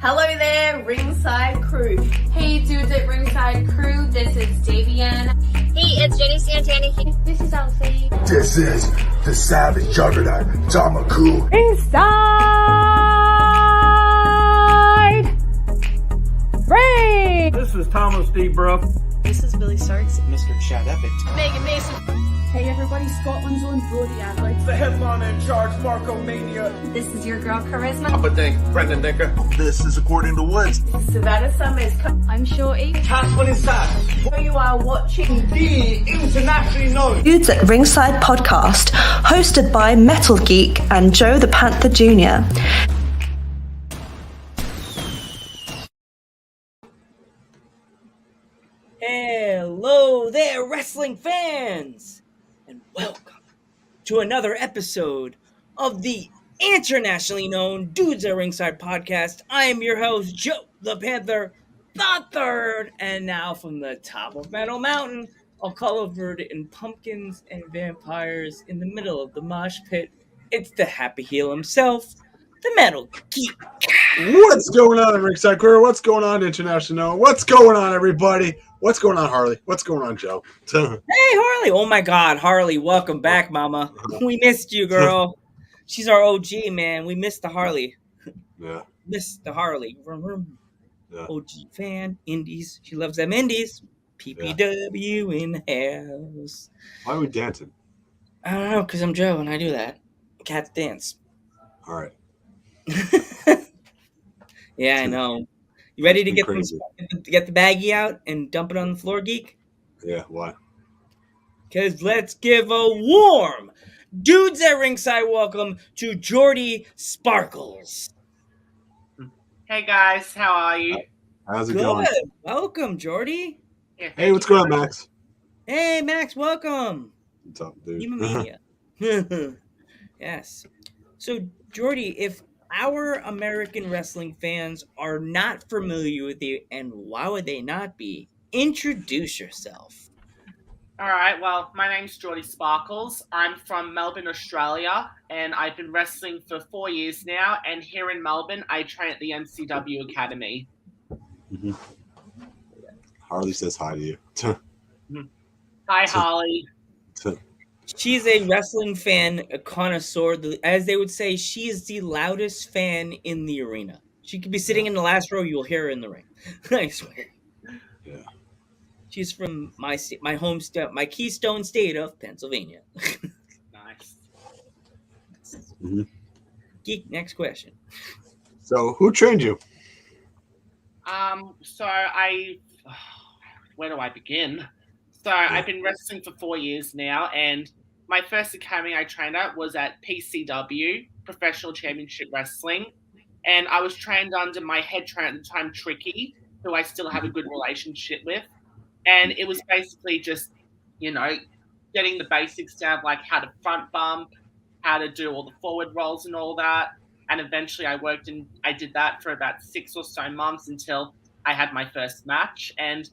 Hello there, Ringside Crew. Hey dudes at Ringside Crew, this is Davian. Hey, it's Jenny Santana. This is Elsie. This is the Savage Juggernaut, Tamaku. Inside Ring! This is Thomas D. Bruff. This is Billy Starks. Mr. Chad Epic. Megan Mason. Hey everybody, Scotland's own Jordie Adelaide. The headliner in charge, Marco Mania. This is your girl Charisma. Papa Dink, Brendan Dinker. This is According to Woods. Savannah Summers. I'm Shorty. Tasman inside. You are watching The internationally known Dudes at Ringside podcast, hosted by Metal Geek and Joe the Panther Jr. Hello there, wrestling fans, and welcome to another episode of the internationally known Dudes at Ringside podcast. I am your host, Joe the Panther the Third, and now from the top of Metal Mountain, all covered in pumpkins and vampires in the middle of the mosh pit, it's the Happy Heel himself, the Metal Geek. What's going on, Ringside Crew? What's going on, International? What's going on, everybody? What's going on, Harley? What's going on, Joe? Hey, Harley. Oh, my God. Harley, welcome back, mama. We missed you, girl. She's our OG, man. We missed the Harley. Yeah. Missed the Harley. Yeah. OG fan. Indies. She loves them indies. PPW in the house. Why are we dancing? I don't know, because I'm Joe and I do that. Cats dance. All right. Yeah, I know. You ready to get the baggie out and dump it on the floor, geek? Yeah, why? Because let's give a warm Dudes at Ringside welcome to Jordie Sparkles. Hey guys, how are you? How's it Good. going? Welcome, Jordie. Yeah, Hey, what's going on, Max? Hey, Max, welcome. What's up, dude? Media. Yes. So, Jordie, if our American wrestling fans are not familiar with you, and why would they not be, introduce yourself. All right, well, my name's Jordie Sparkles. I'm from Melbourne, Australia, and I've been wrestling for 4 years now. And here in Melbourne, I train at the MCW Academy. Mm-hmm. Harley says hi to you. Hi, Harley. She's a wrestling fan, a connoisseur. As they would say, she is the loudest fan in the arena. She could be sitting in the last row. You'll hear her in the ring. I swear. Yeah. She's from my home state, my keystone state of Pennsylvania. Nice. Mm-hmm. Geek, next question. So, who trained you? Where do I begin? So I've been wrestling for 4 years now, and my first academy I trained at was at PCW, Professional Championship Wrestling, and I was trained under my head trainer at the time, Tricky, who I still have a good relationship with, and it was basically just, getting the basics down, like how to front bump, how to do all the forward rolls and all that, and eventually I did that for about 6 or so months until I had my first match, and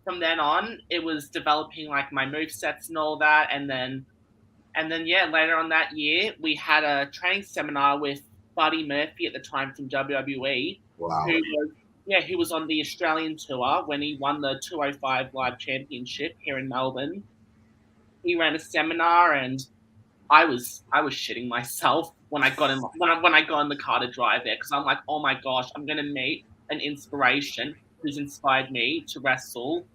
from then on, it was developing like my movesets and all that, and then later on that year, we had a training seminar with Buddy Murphy at the time from WWE, Wow. who was on the Australian tour when he won the 205 Live Championship here in Melbourne. He ran a seminar, and I was shitting myself when I got in the car to drive there, because I'm like, oh my gosh, I'm gonna meet an inspiration who's inspired me to wrestle.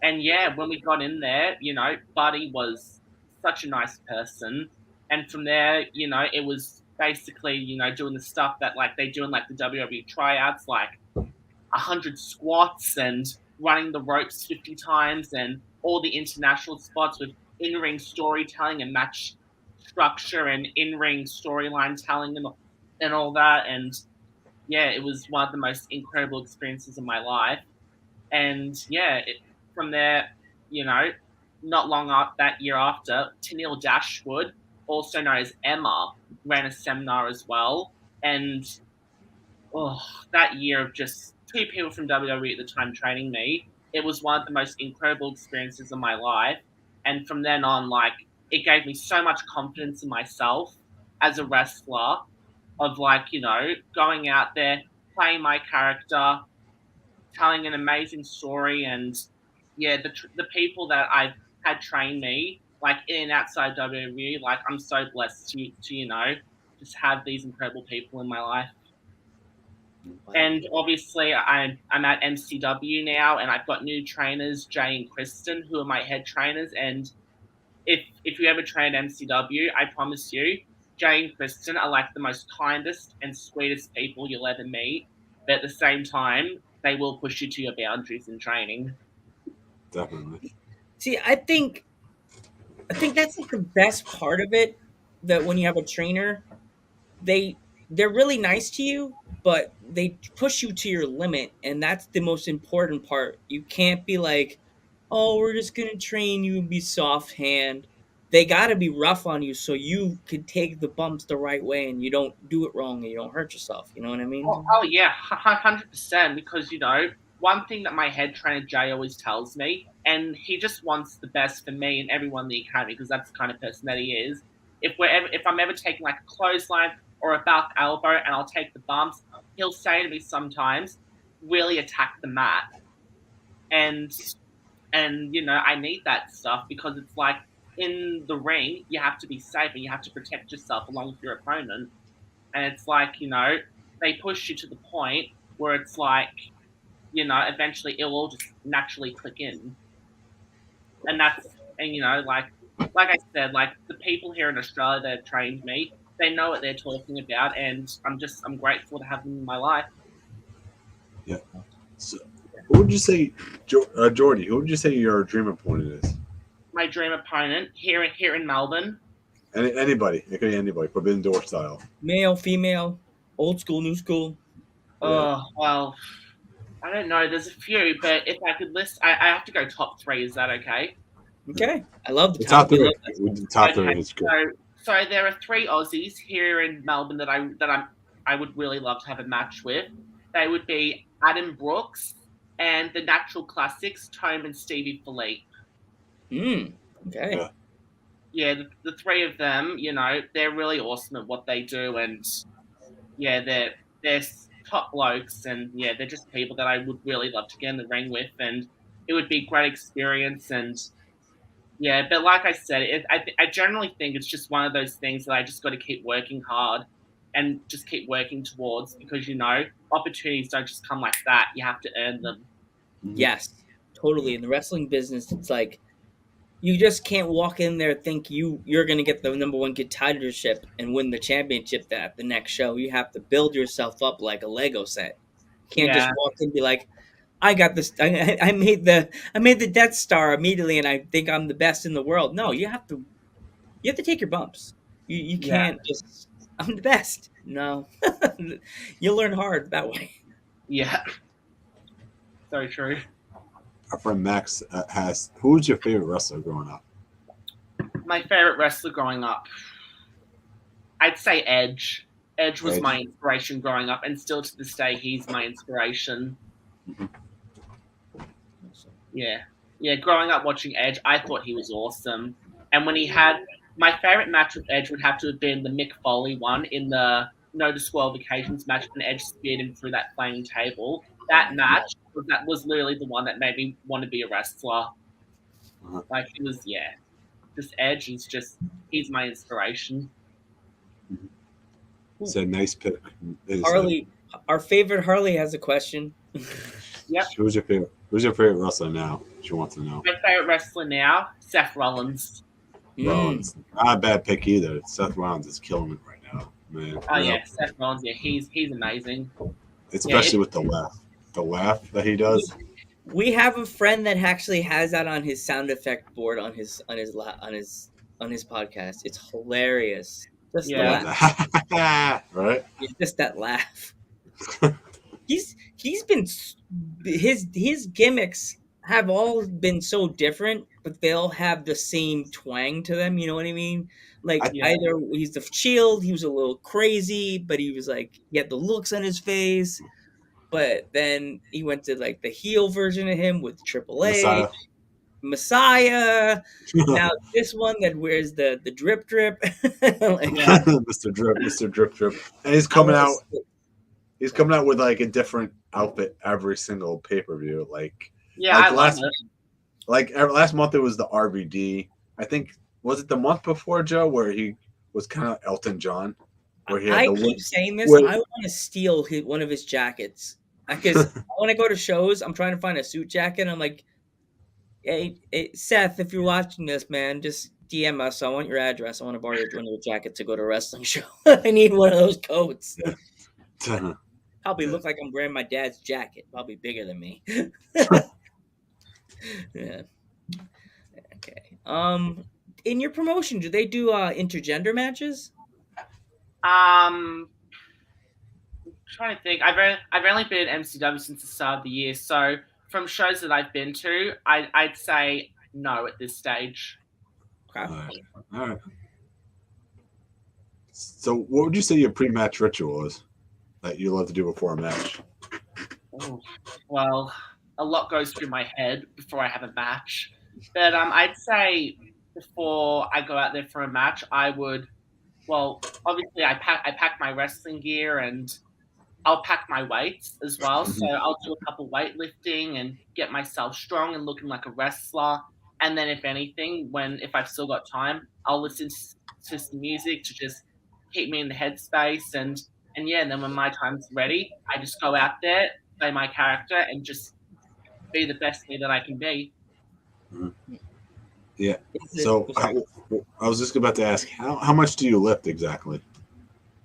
And yeah, when we got in there, Buddy was such a nice person. And from there, it was basically, doing the stuff that like they do in like the WWE tryouts, like 100 squats and running the ropes 50 times and all the international spots with in-ring storytelling and match structure and in-ring storyline telling and all that. And yeah, it was one of the most incredible experiences of my life. And yeah, from there, not long after that year after, Tennille Dashwood, also known as Emma, ran a seminar as well. And that year of just 2 people from WWE at the time training me, it was one of the most incredible experiences of my life. And from then on, like, it gave me so much confidence in myself as a wrestler of, like, going out there, playing my character, telling an amazing story, and the people that I've had train me, like in and outside WWE, like I'm so blessed to just have these incredible people in my life. Wow. And obviously, I'm at MCW now, and I've got new trainers, Jay and Kristen, who are my head trainers. And if you ever train MCW, I promise you, Jay and Kristen are like the most kindest and sweetest people you'll ever meet. But at the same time, they will push you to your boundaries in training. Definitely. See, I think that's like the best part of it. That when you have a trainer, they're really nice to you, but they push you to your limit, and that's the most important part. You can't be like, "Oh, we're just gonna train you and be soft hand." They got to be rough on you so you can take the bumps the right way and you don't do it wrong and you don't hurt yourself. You know what I mean? Oh yeah, 100%. Because one thing that my head trainer Jay always tells me, and he just wants the best for me and everyone in the academy, because that's the kind of person that he is. If I'm ever taking like a clothesline or a back elbow and I'll take the bumps, he'll say to me sometimes, "Really attack the mat," and I need that stuff, because it's like in the ring you have to be safe and you have to protect yourself along with your opponent. And it's like, they push you to the point where it's like, eventually it'll all just naturally click in. And like I said, like the people here in Australia that have trained me, they know what they're talking about, and I'm grateful to have them in my life. Yeah. So, who would you say, Jordie? Who would you say your dream opponent is? My dream opponent here in Melbourne. Anybody. It could be anybody. Forbidden Door style. Male, female, old school, new school. Oh, well, I don't know. There's a few, but if I could list, I have to go top 3. Is that okay? Okay. I love the top 3. The top 3 is good. So there are 3 Aussies here in Melbourne that I would really love to have a match with. They would be Adam Brooks and the Natural Classics, Tome and Stevie Philippe. Okay. Yeah, the 3 of them, they're really awesome at what they do, and they're top blokes, and they're just people that I would really love to get in the ring with, and it would be a great experience. And but like I said, I generally think it's just one of those things that I just got to keep working hard and just keep working towards, because opportunities don't just come like that. You have to earn them. Yes, totally. In the wrestling business, it's like you just can't walk in there think you're going to get the #1 contendership and win the championship at the next show. You have to build yourself up like a Lego set. You can't just walk in and be like, "I got this. I made the Death Star immediately, and I think I'm the best in the world." No, you have to take your bumps. You can't just, "I'm the best." No, you'll learn hard that way. Yeah, so true. Our friend Max has. Who was your favorite wrestler growing up? My favorite wrestler growing up, I'd say Edge. Edge was my inspiration growing up, and still to this day, he's my inspiration. Mm-hmm. Yeah. Growing up watching Edge, I thought he was awesome. And when he had my favorite match with Edge would have to have been the Mick Foley one in the No Disqualifications match, when Edge speared him through that flaming table. That match was literally the one that made me want to be a wrestler. Like, it was, just Edge is he's my inspiration. It's a nice pick. Harley, our favorite Harley has a question. Yep. Who's your favorite wrestler now? She wants to know. My favorite wrestler now, Seth Rollins. Rollins, not a bad pick either. Seth Rollins is killing it right now, man. Oh yeah, Seth Rollins. Yeah, he's amazing. Especially with the laugh that he does. We have a friend that actually has that on his sound effect board on his podcast. It's hilarious. Just the laugh. Right? It's just that laugh. He's been his gimmicks have all been so different, but they all have the same twang to them. You know what I mean? Like either he's the Shield, he was a little crazy, but he was like he had the looks on his face. But then he went to like the heel version of him with Triple H, Messiah. Now this one that wears the drip, Mr. Drip, and he's coming out. he's coming out with like a different outfit every single pay-per-view. Yeah, like I love it. last month it was the RVD. I think was it the month before, Joe, where he was kind of Elton John, where he had I the keep saying this. where- I want to steal one of his jackets because when I go to shows, I'm trying to find a suit jacket. I'm like, hey, Seth, if you're watching this, man, just DM us. I want your address. I want to borrow one of your jacket to go to a wrestling show. I need one of those coats. Probably look like I'm wearing my dad's jacket. Probably bigger than me. Yeah. Okay. In your promotion, do they do intergender matches? I'm trying to think. I've only been at MCW since the start of the year, so from shows that I've been to, I'd say no at this stage. Okay. All right. So, what would you say your pre-match ritual is that you love to do before a match? Oh, well, a lot goes through my head before I have a match, but I'd say before I go out there for a match, I would. Well, obviously, I pack my wrestling gear and I'll pack my weights as well. So I'll do a couple weightlifting and get myself strong and looking like a wrestler. And then, if anything, if I've still got time, I'll listen to some music to just keep me in the headspace. And then when my time's ready, I just go out there, play my character, and just be the best me that I can be. Yeah. So I was just about to ask, how much do you lift exactly?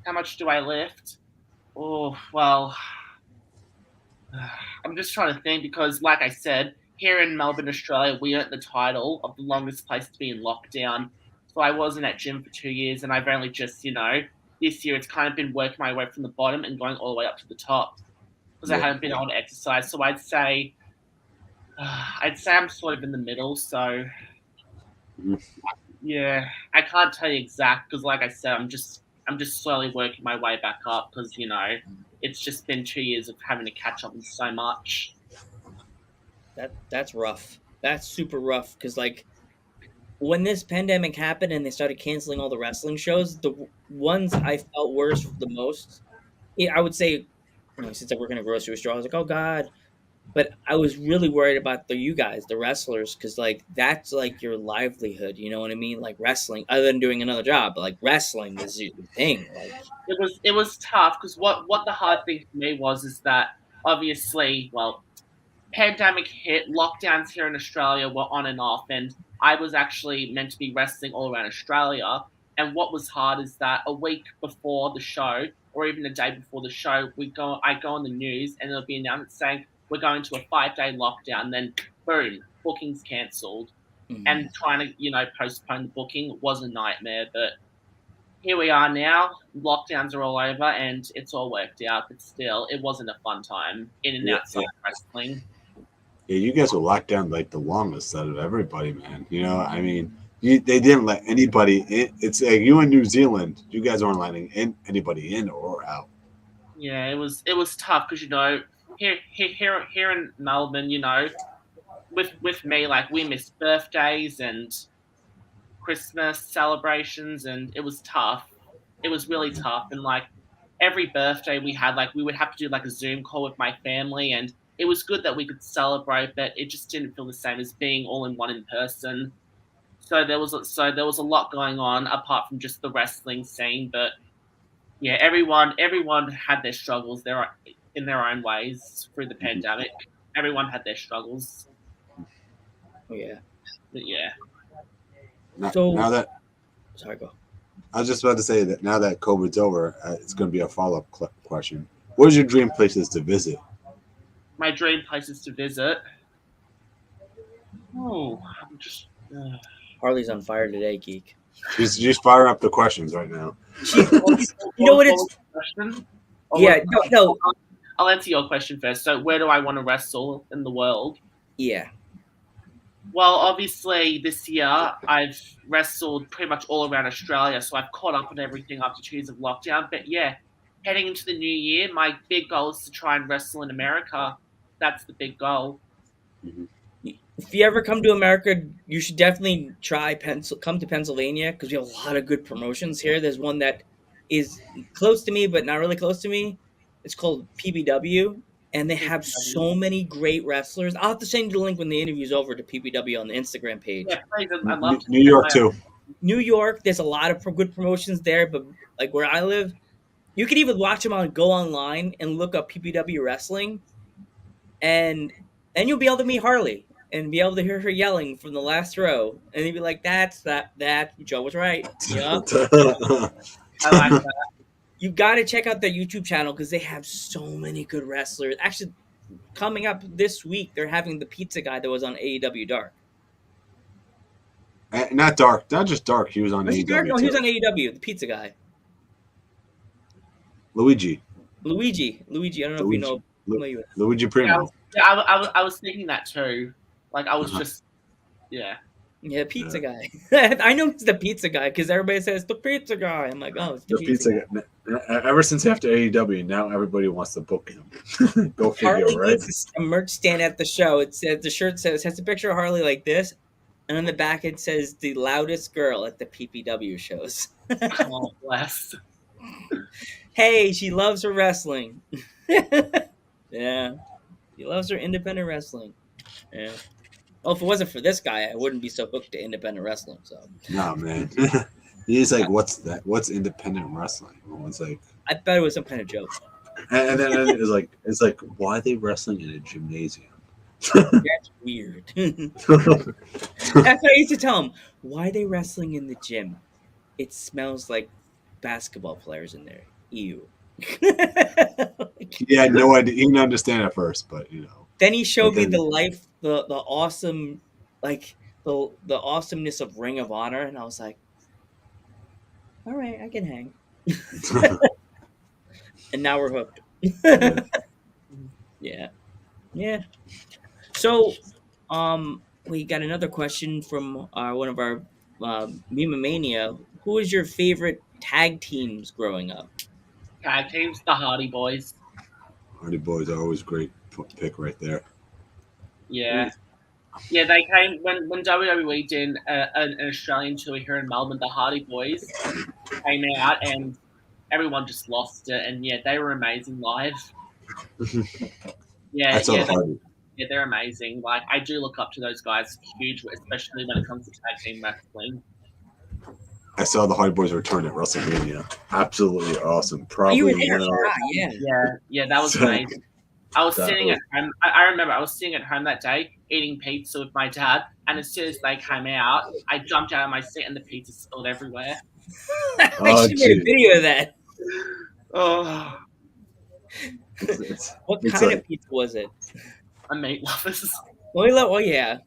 How much do I lift? Oh, well, I'm just trying to think because, like I said, here in Melbourne, Australia, we earned the title of the longest place to be in lockdown. So I wasn't at gym for 2 years, and I've only just, this year it's kind of been working my way from the bottom and going all the way up to the top because I haven't been able to exercise. So I'd say I'm sort of in the middle. So yeah, I can't tell you exact because, like I said, I'm just slowly working my way back up because it's just been 2 years of having to catch up on so much. That's rough. That's super rough because when this pandemic happened and they started canceling all the wrestling shows, the ones I felt worst the most, I would say, since I work in a grocery store, I was like, oh God. But I was really worried about you guys, the wrestlers, because that's your livelihood. You know what I mean? Like wrestling, other than doing another job, but wrestling is your thing. It was tough because what the hard thing for me is that obviously, well, pandemic hit, lockdowns here in Australia were on and off, and I was actually meant to be wrestling all around Australia. And what was hard is that a week before the show, or even a day before the show, I go on the news and it'll be announced saying we're going to a 5-day lockdown. Then boom, bookings cancelled, and trying to postpone the booking was a nightmare. But here we are now. Lockdowns are all over, and it's all worked out. But still, it wasn't a fun time in and outside wrestling. Yeah, you guys were locked down the longest out of everybody, man. I mean, they didn't let anybody in. It's like you in New Zealand, you guys aren't letting anybody in or out. Yeah, it was tough because here in Melbourne, with me, we missed birthdays and Christmas celebrations, and it was tough. It was really tough, and every birthday we had, we would have to do a Zoom call with my family, and it was good that we could celebrate, but it just didn't feel the same as being all in one in person. So there was a lot going on apart from just the wrestling scene, but yeah, everyone had their struggles in their own ways through the pandemic. Everyone had their struggles. Yeah. But yeah. Sorry, go. I was just about to say that now that COVID's over, it's going to be a follow-up question. What is your dream places to visit? My dream places to visit. Oh, I'm just. Harley's on fire today, Geek. She's firing up the questions right now. You know what it's? Yeah, no. I'll answer your question first. So, where do I want to wrestle in the world? Yeah. Well, obviously, this year I've wrestled pretty much all around Australia, so I've caught up on everything after 2 years of lockdown. But yeah, heading into the new year, my big goal is to try and wrestle in America. That's the big goal. If you ever come to America, you should definitely come to Pennsylvania because we have a lot of good promotions here. There's one that is close to me, but not really close to me. It's called PBW, and they have so many great wrestlers. I'll have to send you the link when the interview's over to PBW on the Instagram page. Yeah, please. I'd love to. New York too. New York, there's a lot of good promotions there, but like where I live, you could even watch them go online and look up PPW wrestling, and then you'll be able to meet Harley and be able to hear her yelling from the last row, and you'd be like, "That Joe was right." Yeah, I like that. you got to check out their YouTube channel because they have so many good wrestlers. Actually, coming up this week, they're having the pizza guy that was on AEW Dark. Not Dark, not just Dark. He was on Was he AEW. Dark? No, he was on AEW, the pizza guy. Luigi. I don't know if you know. Luigi Primo. I was thinking that too. Like I was just, yeah. Yeah, pizza guy. I know it's the pizza guy because everybody says the pizza guy. I'm like, oh, it's the pizza guy. Ever since after AEW, now everybody wants to book him. Go figure, Harley right? needs a merch stand at the show. It says the shirt has a picture of Harley like this, and on the back it says the loudest girl at the PPW shows. Oh, bless. Hey, she loves her wrestling. Yeah, she loves her independent wrestling. Yeah. Well, if it wasn't for this guy, I wouldn't be so hooked to independent wrestling. So. No, man. He's like, what's that? What's independent wrestling? It's like, I thought it was some kind of joke. And then it's like, why are they wrestling in a gymnasium? That's weird. That's what I used to tell him. Why are they wrestling in the gym? It smells like basketball players in there. Ew. Yeah, no idea. He didn't understand at first, but you know. Then he showed me the awesome, like the awesomeness of Ring of Honor, and I was like, all right, I can hang. And now we're hooked. Yeah. So, we got another question from one of our Meme Mania. Who was your favorite tag teams growing up? Tag teams, the Hardy Boys. Hardy Boys are always great pick right there. Yeah. Yeah, they came when WWE did an Australian tour here in Melbourne. The Hardy Boys came out and everyone just lost it. And yeah, they were amazing live. Yeah, they're amazing. Like I do look up to those guys huge, especially when it comes to tag team wrestling. I saw the Hardy Boys return at WrestleMania. Absolutely awesome. Probably one of yeah, that was amazing. I was sitting at home. I remember I was sitting at home that day eating pizza with my dad, and as soon as they came out, I jumped out of my seat and the pizza spilled everywhere. I should make a video of that. Oh, what kind of pizza was it? A meat lovers. Oh yeah.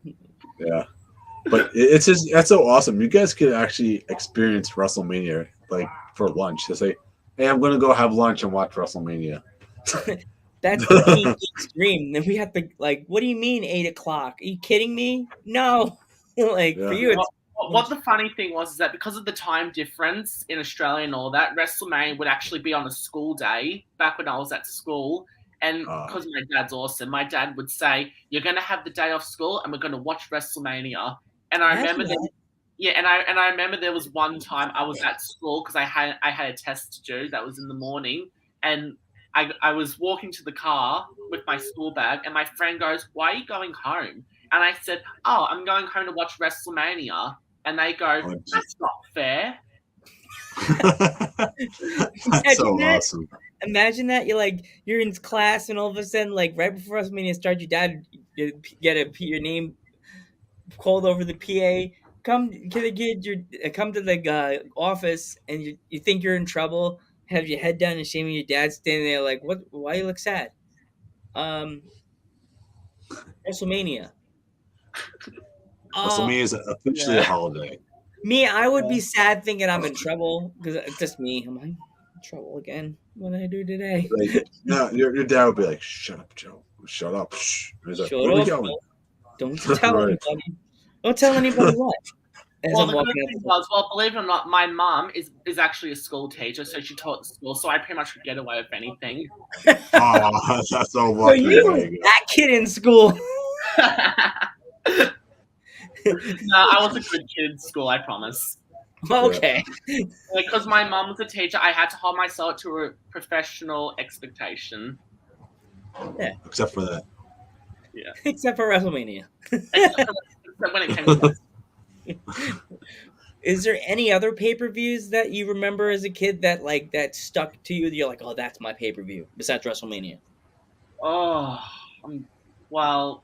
Yeah. But it's just that's so awesome. You guys could actually experience WrestleMania like for lunch. They say, "Hey, I'm going to go have lunch and watch WrestleMania." That's the extreme. Then we have to like, what do you mean 8:00? Are you kidding me? No. Like for you, it's what the funny thing was is that because of the time difference in Australia and all that, WrestleMania would actually be on a school day back when I was at school. And because my dad's awesome, my dad would say, "You're going to have the day off school, and we're going to watch WrestleMania." And I remember I remember there was one time I was at school because I had a test to do that was in the morning, and I was walking to the car with my school bag, and my friend goes, "Why are you going home?" And I said, "Oh, I'm going home to watch WrestleMania." And they go, "That's not fair." That's so awesome. Imagine that you're in class and all of a sudden, like right before WrestleMania starts, your dad get your name called over the PA. Come to the office, and you think you're in trouble. Have your head down and shaming your dad standing there like, what? Why you look sad? WrestleMania. WrestleMania is officially a holiday. Me, I would be sad thinking I'm in trouble because it's just me. I'm like, in trouble again. What did I do today? Like, no, your dad would be like, "Shut up, Joe. Shut up." Shh. He's like, "Where are we going?" Don't tell anybody. Don't tell anybody what. Well, the good thing was, believe it or not, my mom is actually a school teacher, so she taught the school, so I pretty much could get away with anything. Oh, that's so lucky. So you were that kid in school. No, I was a good kid in school, I promise. Okay. Because my mum was a teacher, I had to hold myself to a professional expectation. Except for that. Yeah. Except for WrestleMania. Except when it came to that. Is there any other pay-per-views that you remember as a kid that stuck to you? That you're like, oh, that's my pay-per-view besides WrestleMania. Oh, well,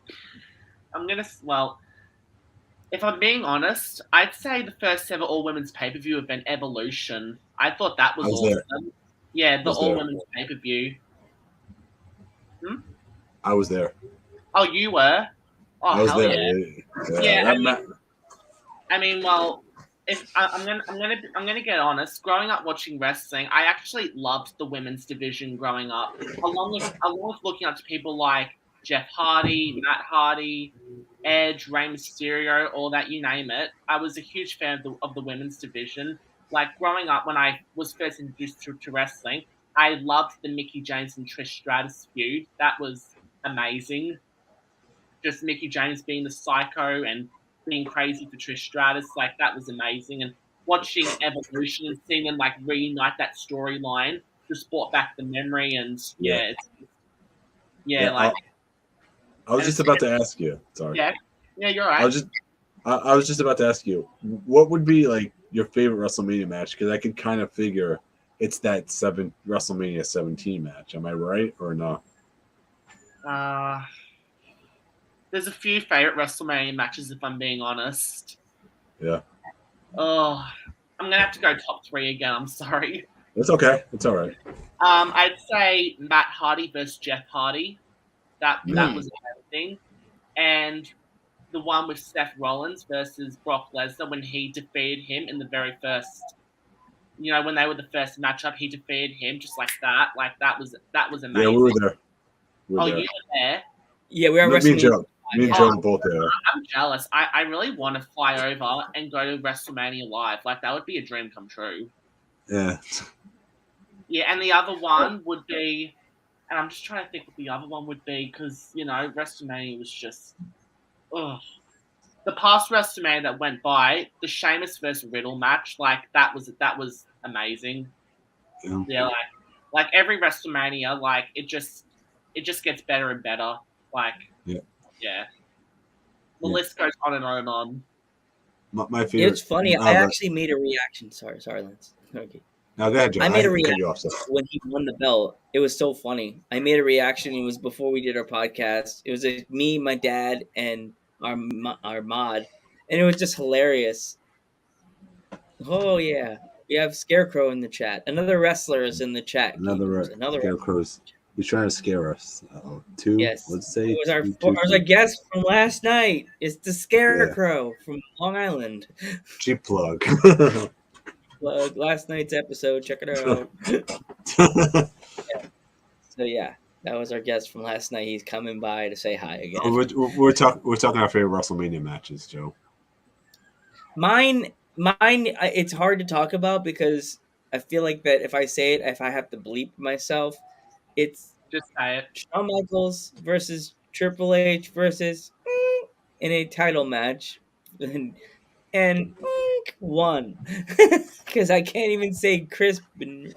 if I'm being honest, I'd say the first ever all women's pay per view event, Evolution. I thought that was awesome. There. Yeah, the all women's pay per view. I was there. Oh, you were? Oh, I was hell there. Yeah. I mean, well, if I'm gonna get honest. Growing up watching wrestling, I actually loved the women's division growing up. Along with looking up to people like Jeff Hardy, Matt Hardy, Edge, Rey Mysterio, all that, you name it. I was a huge fan of the women's division. Like, growing up, when I was first introduced to wrestling, I loved the Mickie James and Trish Stratus feud. That was amazing. Just Mickie James being the psycho and being crazy for Trish Stratus, that was amazing. And watching Evolution and seeing them, reunite that storyline just brought back the memory. And, I was just about to ask you. Sorry. Yeah, you're right. I was just about to ask you, what would be your favorite WrestleMania match? Because I can kind of figure it's that WrestleMania 17 match. Am I right or not? There's a few favorite WrestleMania matches, if I'm being honest. Yeah. Oh, I'm gonna have to go top 3 again. I'm sorry. It's okay. It's all right. I'd say Matt Hardy versus Jeff Hardy. That was amazing. And the one with Seth Rollins versus Brock Lesnar when he defeated him in the very first, when they were the first matchup, he defeated him just like that. That was amazing. Yeah, we were there. You were there? Yeah, we were Me and Joe were both there. I'm jealous. I really want to fly over and go to WrestleMania live. That would be a dream come true. Yeah. Yeah, and the other one would be, and I'm just trying to think what the other one would be, because, WrestleMania was just, ugh. The past WrestleMania that went by, the Sheamus versus Riddle match, that was amazing. Yeah, every WrestleMania, it just gets better and better. Yeah. The list goes on and on and on. My favorite. It's funny. I actually made a reaction. Sorry, Lance. Okay. No, go ahead, Joe. I made a reaction when he won the belt. It was so funny. I made a reaction. It was before we did our podcast. It was me, my dad, and our mod, and it was just hilarious. Oh yeah, we have Scarecrow in the chat. Another wrestler is in the chat. Another Scarecrow's. He's trying to scare us. Two. Yes. Let's say it was our guest from last night. It's the Scarecrow from Long Island. Cheap plug. Plug last night's episode. Check it out. So yeah, that was our guest from last night. He's coming by to say hi again. We're talking our favorite WrestleMania matches, Joe. Mine. It's hard to talk about because I feel like that if I say it, if I have to bleep myself, it's just say it. Shawn Michaels versus Triple H versus in a title match, and won because I can't even say Chris Benoit.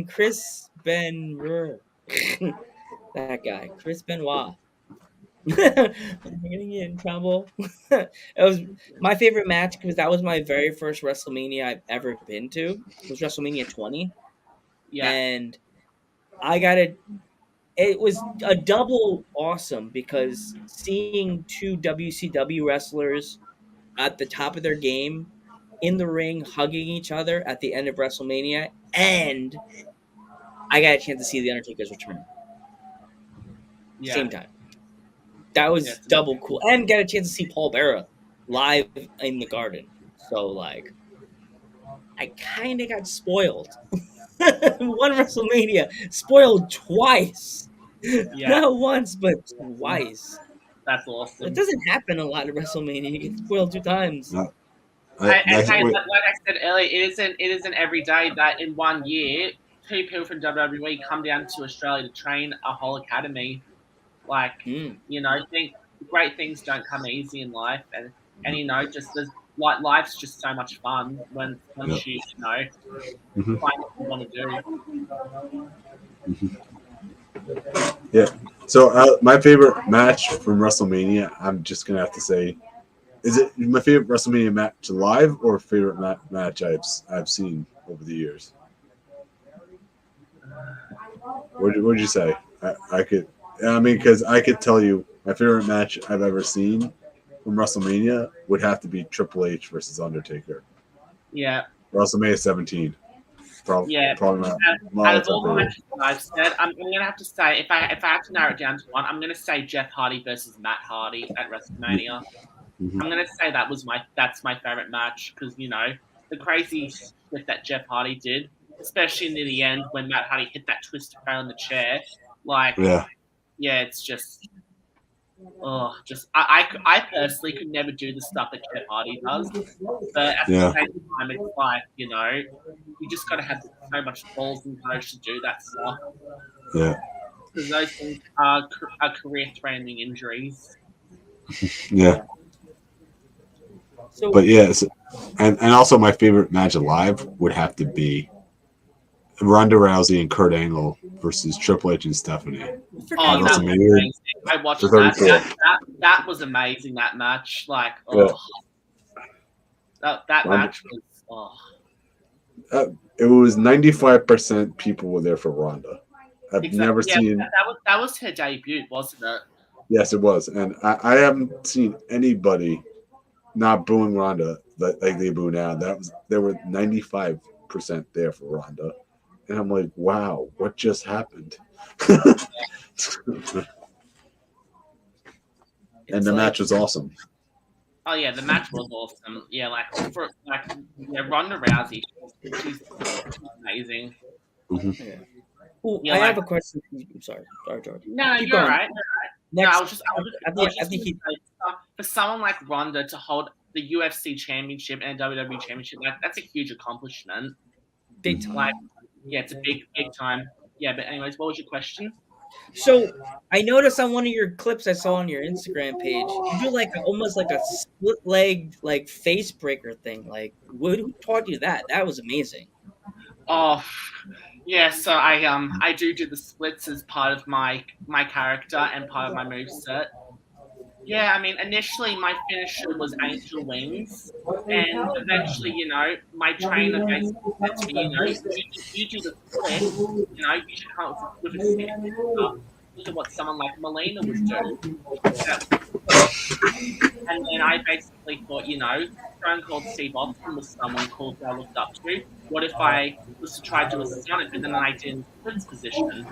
Chris Benoit. That guy, Chris Benoit. I'm gonna get in trouble. It was my favorite match because that was my very first WrestleMania I've ever been to. It was WrestleMania 20. Yeah. And it was a double awesome because seeing two WCW wrestlers at the top of their game in the ring hugging each other at the end of WrestleMania, and I got a chance to see The Undertaker's return. Yeah. Same time. That was double cool. And get a chance to see Paul Bearer live in the Garden. So, I kind of got spoiled. One WrestleMania. Spoiled twice. Yeah. Not once, but twice. That's awesome. It doesn't happen a lot at WrestleMania. You get spoiled 2 times. No. Like I said earlier, it isn't every day that in 1 year, 2 people from WWE come down to Australia to train a whole academy. Think great things don't come easy in life, and you know, just there's like life's just so much fun once you know find what you want to do. Yeah. So my favorite match from WrestleMania, I'm just gonna have to say, is it my favorite WrestleMania match live or favorite match I've seen over the years? What'd you say? Because I could tell you my favorite match I've ever seen from WrestleMania would have to be Triple H versus Undertaker. Yeah. WrestleMania 17. Probably Out of all the matches I've said, I'm gonna have to say if I have to narrow it down to one, I'm gonna say Jeff Hardy versus Matt Hardy at WrestleMania. Mm-hmm. I'm gonna say that's my favorite match because you know the crazy shit that Jeff Hardy did, especially near the end when Matt Hardy hit that twist around in the chair. Like, it's just. I personally could never do the stuff that Jeff Hardy does, but at the same time, it's like, you know, you just got to have so much balls and courage to do that stuff. Yeah. Because those things are career-threatening injuries. Yeah. But yes, and also my favorite match alive would have to be Ronda Rousey and Kurt Angle versus Triple H and Stephanie. Oh, that was amazing. I watched that. That was amazing, that match. Like, that match was, it was 95% people were there for Ronda. I've never seen... That was her debut, wasn't it? Yes, it was. And I haven't seen anybody not booing Ronda like they boo now. There were 95% there for Ronda. And I'm like, wow, what just happened? And the match was awesome. Oh yeah, the match was awesome. Yeah, Ronda Rousey, she's amazing. Mm-hmm. Yeah. Ooh, I have a question. I'm sorry, Jordie. No, you're all right. Next, for someone like Ronda to hold the UFC championship and WWE championship, that's a huge accomplishment. Big time. It's a big time. Yeah, but anyways, what was your question? So I noticed on one of your clips I saw on your Instagram page, you do almost like a split leg face breaker thing. Like, who taught you that? That was amazing. Oh, yeah. So I do the splits as part of my character and part of my moveset. Yeah, I mean, initially my finisher was Angel Wings, and eventually, you know, my trainer basically said to me, you know, you do the split, you know, you should come up with a signature to what someone like Melina would do. And then I basically thought, you know, Stone Cold Steve Austin was someone cool that I looked up to. What if I was to try to do a Sonic, but then I did in splits position?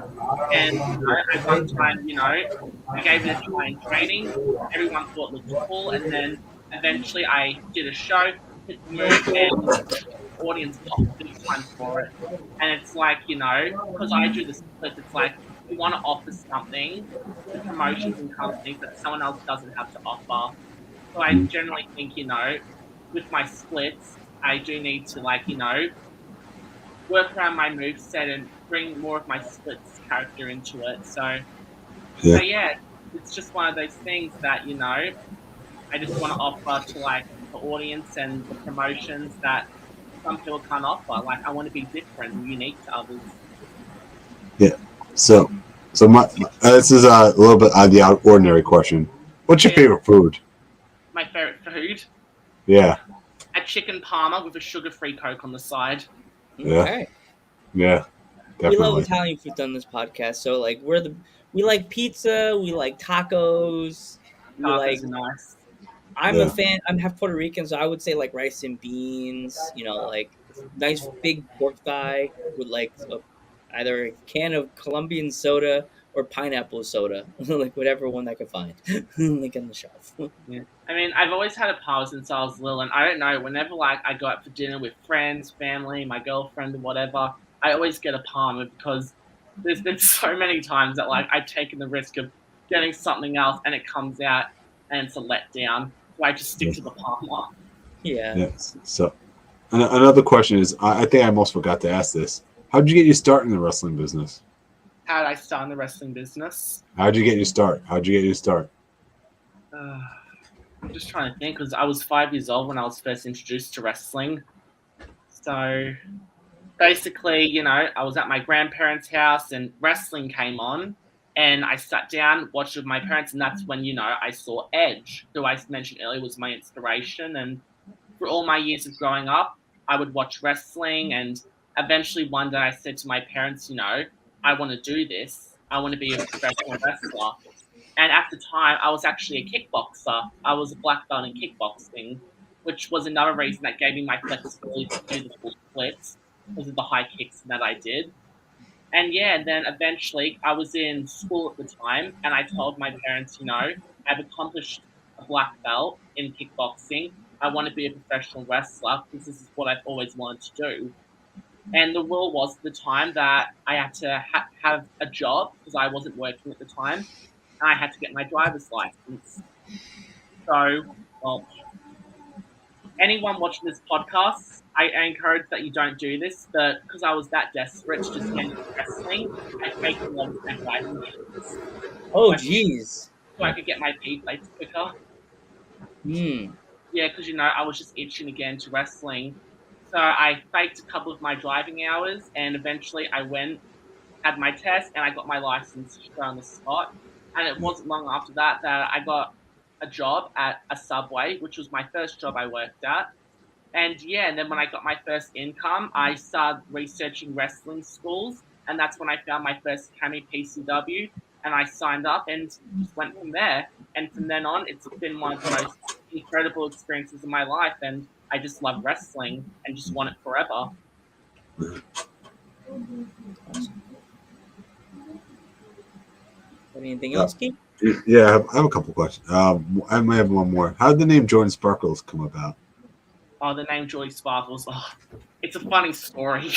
And you know, at one time, you know, I gave it a try in training. Everyone thought it looked cool, and then eventually I did a show, hit the move, and the audience got big time for it. And it's like, you know, because I do the splits, it's like you want to offer something to promotions and companies that someone else doesn't have to offer. So I generally think, you know, with my splits, I do need to, like, you know, work around my moveset and bring more of my splits character into it. So yeah, it's just one of those things that, you know, I just want to offer to, like, the audience and the promotions that some people can't offer. Like, I want to be different and unique to others. Yeah. So my this is a little bit of the ordinary question. What's your favorite food? My favorite food? Yeah. A chicken parma with a sugar-free Coke on the side. Yeah. Okay. Yeah. Definitely. We love Italian food on this podcast. So we like pizza, we like tacos. Tacos are nice. I'm a fan. I'm half Puerto Rican, so I would say like rice and beans. You know, like nice big pork thigh with either a can of Colombian soda or pineapple soda, like whatever one I could find, like on the shelf. Yeah. I mean, I've always had a parma since I was little, and I don't know, whenever like I go out for dinner with friends, family, my girlfriend, or whatever, I always get a parma because there's been so many times that like I've taken the risk of getting something else and it comes out and it's a letdown. So I just stick to the parma. Yeah. Yes. So another question is, I think I almost forgot to ask this. How did you get your start in the wrestling business? How did I start in the wrestling business? How did you get your start? I'm just trying to think because I was 5 years old when I was first introduced to wrestling. So basically, I was at my grandparents' house and wrestling came on. And I sat down, watched with my parents, and that's when, I saw Edge, who I mentioned earlier was my inspiration. And for all my years of growing up, I would watch wrestling. And eventually one day I said to my parents, I want to do this. I want to be a professional wrestler. And at the time, I was actually a kickboxer. I was a black belt in kickboxing, which was another reason that gave me my flexibility to do the full splits because of the high kicks that I did. And then eventually I was in school at the time and I told my parents, I've accomplished a black belt in kickboxing. I want to be a professional wrestler because this is what I've always wanted to do. And the rule was at the time that I had to have a job because I wasn't working at the time. And I had to get my driver's license. So, well, anyone watching this podcast, I encourage that you don't do this, but because I was that desperate to just get into wrestling, I faked a lot of driving lessons. Oh, jeez. So I could get my pay plates quicker. Hmm. Yeah, because, I was just itching to get into wrestling. So I faked a couple of my driving hours, and eventually I went, had my test, and I got my license straight on the spot. And it wasn't long after that I got a job at a Subway, which was my first job I worked at. And then when I got my first income, I started researching wrestling schools. And that's when I found my first Cami PCW. And I signed up and just went from there. And from then on, it's been one of the most incredible experiences of my life. And I just love wrestling and just want it forever. Anything else, Keith? Yeah, I have a couple questions. I might have one more. How did the name Jordan Sparkles come about? Oh, the name Jordie Sparkles. Oh, it's a funny story.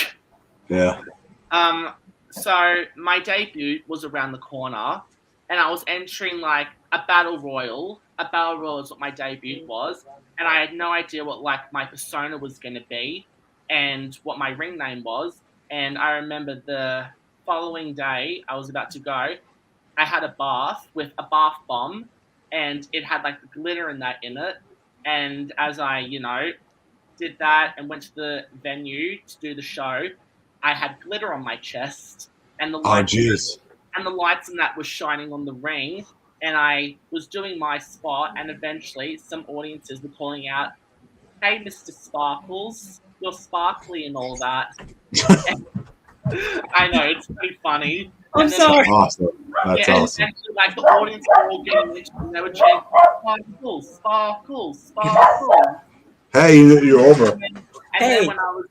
Yeah. So my debut was around the corner, and I was entering like a battle royal. A battle royal is what my debut was, and I had no idea what like my persona was going to be, and what my ring name was. And I remember the following day, I was about to go. I had a bath with a bath bomb, and it had like the glitter in it. And as I, did that and went to the venue to do the show, I had glitter on my chest, and the lights, and the lights in that was shining on the ring. And I was doing my spot, and eventually some audiences were calling out, "Hey, Mr. Sparkles, you're sparkly and all that." I know, it's pretty funny. I'm sorry. Awesome. That's awesome. And like the audience were all getting into it, and they were chanting, "Sparkles, sparkles, sparkles." Hey, you're over. And then when I was,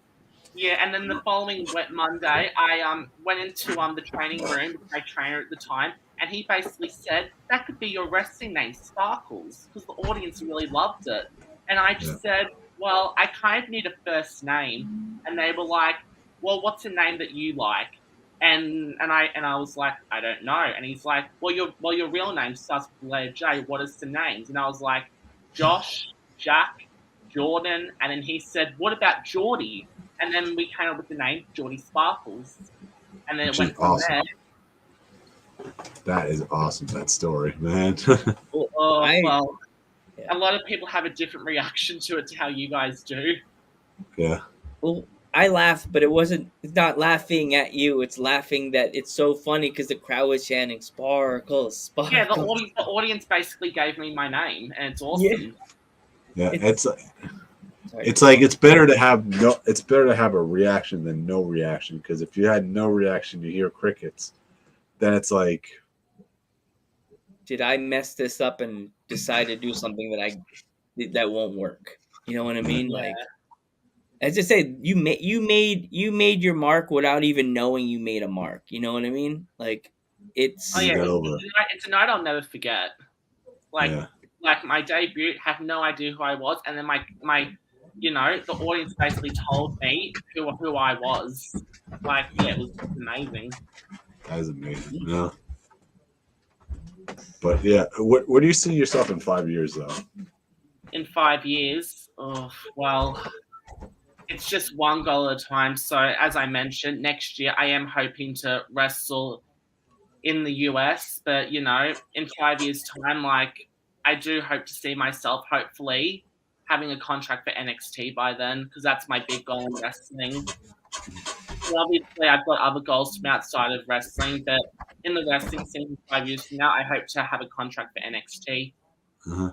and then the following Monday, I went into the training room with my trainer at the time, and he basically said that could be your wrestling name, Sparkles, because the audience really loved it. And I just said, well, I kind of need a first name, and they were like, well, what's a name that you like? And I was like, I don't know. And he's like, well, your real name starts with the letter J. What is the names? And I was like, Josh, Jack, Jordan. And then he said, what about Jordie? And then we came up with the name Jordie Sparkles. And then it went from there. That is awesome, that story, man. Well, a lot of people have a different reaction to it to how you guys do. Yeah. Well, I laughed, but it's not laughing at you. It's laughing that it's so funny because the crowd was chanting "Sparkles, Sparkles." Yeah, the audience basically gave me my name, and it's awesome. Yeah, it's like it's better to have a reaction than no reaction, because if you had no reaction, you hear crickets, then it's like, did I mess this up and decide to do something that won't work? You know what I mean? Yeah. Like, as I said, you made your mark without even knowing you made a mark. You know what I mean? Like, it's it's a night I'll never forget. Like my debut, have no idea who I was, and then my the audience basically told me who I was. Like, it was amazing. That is amazing. Yeah. But yeah, where do you see yourself in 5 years, though? In 5 years, well, it's just one goal at a time. So, as I mentioned, next year I am hoping to wrestle in the US. But, in 5 years' time, like, I do hope to see myself, hopefully, having a contract for NXT by then, because that's my big goal in wrestling. And obviously, I've got other goals from outside of wrestling, but in the wrestling scene 5 years from now, I hope to have a contract for NXT. Uh-huh.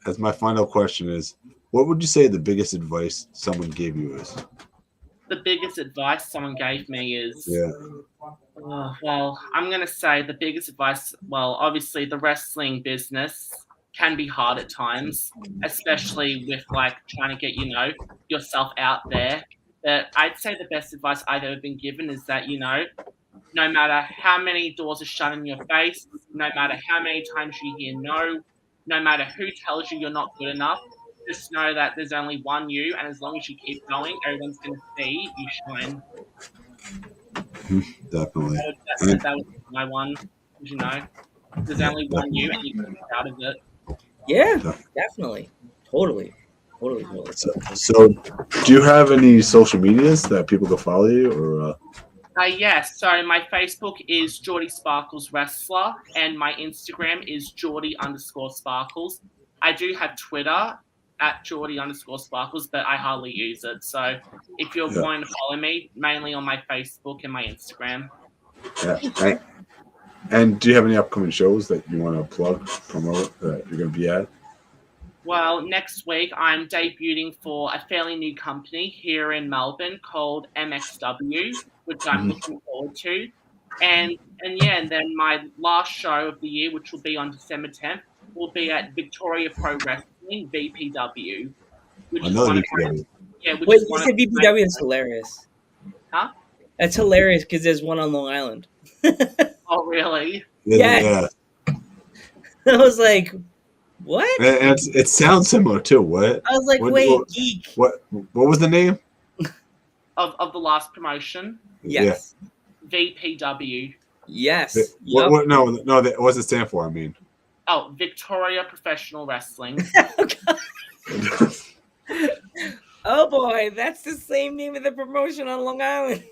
As my final question is, what would you say the biggest advice someone gave you is? The biggest advice someone gave me is, Yeah. Well, I'm going to say the biggest advice, well, obviously the wrestling business can be hard at times, especially with like trying to get, yourself out there. But I'd say the best advice I've ever been given is that, no matter how many doors are shut in your face, no matter how many times you hear no matter who tells you you're not good enough, just know that there's only one you, and as long as you keep going, everyone's going to see you shine. Definitely. That was my one, there's only one you, and you can get out of it. Yeah, definitely. Totally. So, do you have any social medias that people can follow you, or? Yes. So my Facebook is Jordie Sparkles Wrestler, and my Instagram is Jordie_Sparkles. I do have Twitter at Jordie_Sparkles, but I hardly use it. So if you're going to follow me, mainly on my Facebook and my Instagram. Yeah. And do you have any upcoming shows that you want to promote that you're going to be at? Well, next week I'm debuting for a fairly new company here in Melbourne called MXW, which I'm looking forward to. And then my last show of the year, which will be on December 10th, will be at Victoria Pro Wrestling, VPW. Which is one VPW. Wait, you said VPW is hilarious. Huh? That's hilarious because there's one on Long Island. Oh, really? Yes. Yeah. I was like, what? And it sounds similar too. What? I was like, geek. What was the name? Of the last promotion? Yes. Yeah. VPW. Yes. What? No. What's it stand for? I mean. Oh, Victoria Professional Wrestling. Oh boy, that's the same name of the promotion on Long Island.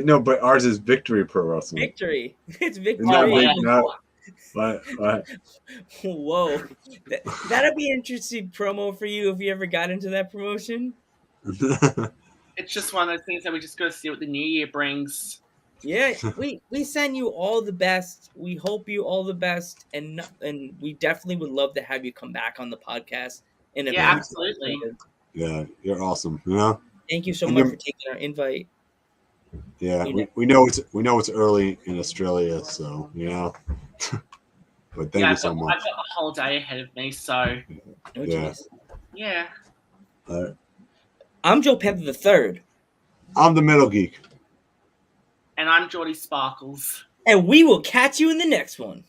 No, but ours is Victory Pro Wrestling. Victory. It's Victory. What? Whoa. That'd be an interesting promo for you if you ever got into that promotion. It's just one of those things that we just got to see what the new year brings. Yeah, we send you all the best. We hope you all the best, and we definitely would love to have you come back on the podcast. Absolutely. Yeah, you're awesome. Thank you so much for taking our invite. Yeah, we know it's early in Australia, so But thank you so much. I've got a whole day ahead of me, so yeah. All right. I'm Joe Panther III. I'm the Metal Geek. And I'm Jordie Sparkles. And we will catch you in the next one.